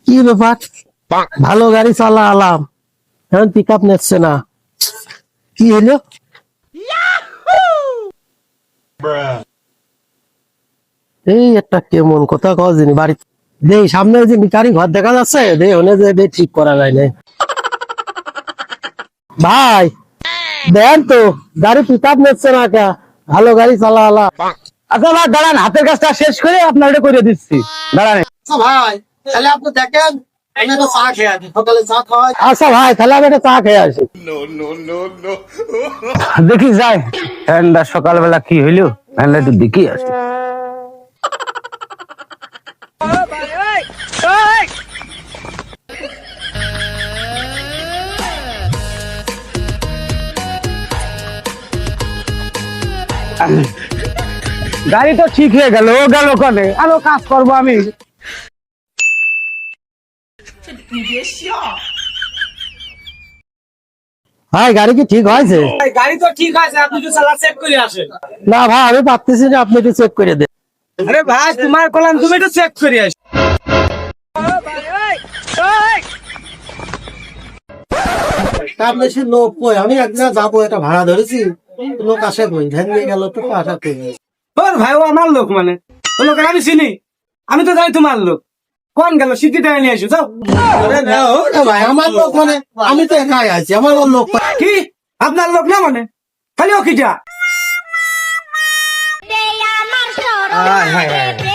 কি ব্যাপার, ভালো গাড়ি চালা আলাম, এখন পিক আপ নিচ্ছে না, কি হলো? এই একটা কেমন কথা কদিন বাড়ি দেই সামনে যে ভিখারি ঘর দেখা যাচ্ছে, দে হলে যে ঠিক করা যায় না। ভাই দেন তো, গাড়ি পিক আপ নিচ্ছে না কে? ভালো গাড়ি চালা আলা। আচ্ছা ভাই দাঁড়ান, হাতের কাজটা শেষ করে আপনার এটা করে দিচ্ছি, দাঁড়ান। ভাই তাহলে আপনি দেখেন, আমি তো চা খেয়ে আসি, সকালে চা খাওয়াই। আচ্ছা ভাই তাহলে আমি একটা চা খেয়ে আসি। দেখি যাই ফ্যানটা সকালবেলা কি হইলো, ফ্যানটা একটু দেখি আসি। গাড়ি তো ঠিক হয়ে গেল, ও গেল কনে, আরো কাজ করবো আমি। ভাই গাড়ি কি ঠিক হয়েছে? গাড়ি তো ঠিক আছে, আপনি তো চালা চেক করে আসেন। না ভাই আমি ভাবতেছি যে আপনি একটু চেক করে দেন। আরে ভাই তোমার কলাম, তুমি একটু চেক করে আসো। আপনি সে লোক কই, আমি একদিন যাবো, এটা ভাড়া ধরেছি, লোক আসে কই, ধ্যান নিয়ে গেল তো আশা করি। ওর ভাই ও আমার লোক, মানে ও লোক আমি চিনি, আমি তো জানি তোমার লোক। কোন গেল শিক্ষিত নিয়ে আসো, যাও। ভাই আমার লোক মানে আমি তো একাই আছি, আমার লোক কি আপনার লোক না, মানে খালি ও কিটা? আমার সরল